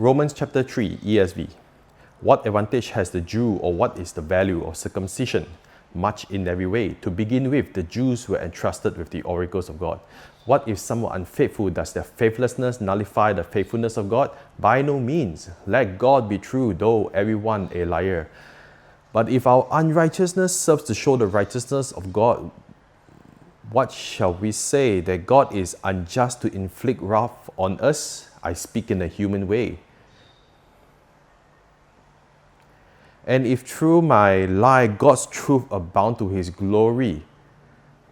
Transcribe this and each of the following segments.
Romans chapter 3, ESV. What advantage has the Jew, or what is the value of circumcision? Much in every way. To begin with, the Jews were entrusted with the oracles of God. What if some were unfaithful? Does their faithlessness nullify the faithfulness of God? By no means. Let God be true, though everyone a liar. But if our unrighteousness serves to show the righteousness of God, what shall we say? That God is unjust to inflict wrath on us? I speak in a human way. And if through my lie God's truth abound to his glory,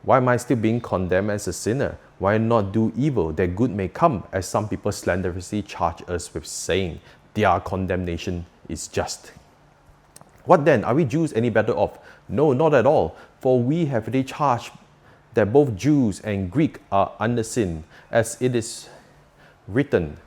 why am I still being condemned as a sinner? Why not do evil that good may come, as some people slanderously charge us with saying, their condemnation is just. What then? Are we Jews any better off? No, not at all. For we have already charged that both Jews and Greek are under sin, as it is written,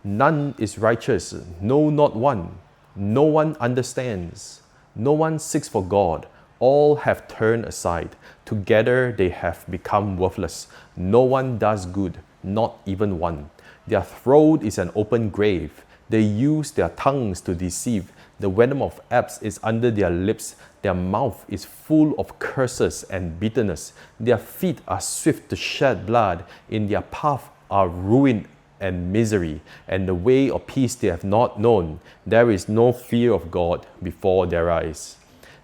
none is righteous, no, not one. No one understands. No one seeks for God. All have turned aside. Together they have become worthless. No one does good, not even one. Their throat is an open grave. They use their tongues to deceive. The venom of apes is under their lips. Their mouth is full of curses and bitterness. Their feet are swift to shed blood. In their path are ruin and misery, and the way of peace they have not known. There is no fear of God before their eyes.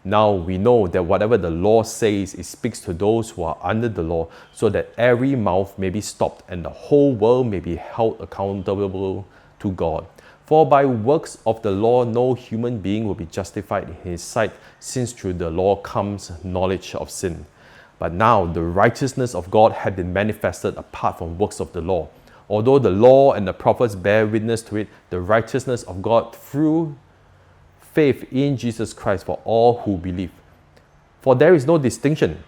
Now we know that whatever the law says, it speaks to those who are under the law, so that every mouth may be stopped and the whole world may be held accountable to God. For by works of the law no human being will be justified in his sight, since through the law comes knowledge of sin. But now the righteousness of God had been manifested apart from works of the law. Although the law and the prophets bear witness to it, the righteousness of God through faith in Jesus Christ for all who believe. For there is no distinction.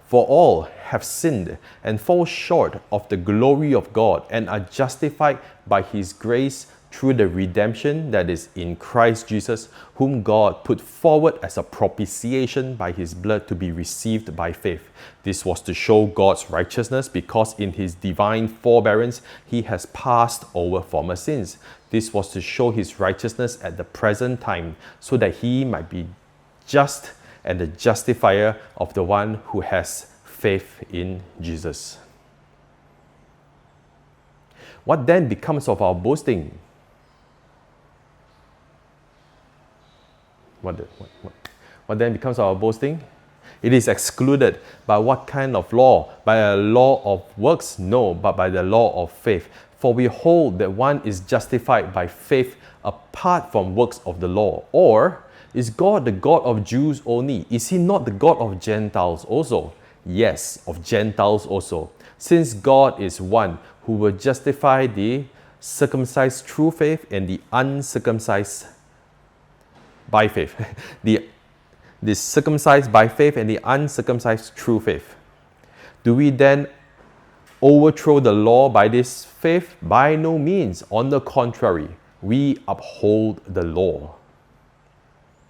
For all have sinned and fall short of the glory of God, and are justified by his grace through the redemption that is in Christ Jesus, whom God put forward as a propitiation by his blood to be received by faith. This was to show God's righteousness, because in his divine forbearance he has passed over former sins. This was to show his righteousness at the present time, so that he might be just and the justifier of the one who has faith in Jesus. What then becomes of our boasting? What then becomes our boasting? It is excluded. By what kind of law? By a law of works? No, but by the law of faith. For we hold that one is justified by faith apart from works of the law. Or, is God the God of Jews only? Is he not the God of Gentiles also? Yes, of Gentiles also. Since God is one who will justify the circumcised through faith and the uncircumcised by faith. the circumcised by faith and the uncircumcised through faith. Do we then overthrow the law by this faith? By no means. On the contrary, we uphold the law.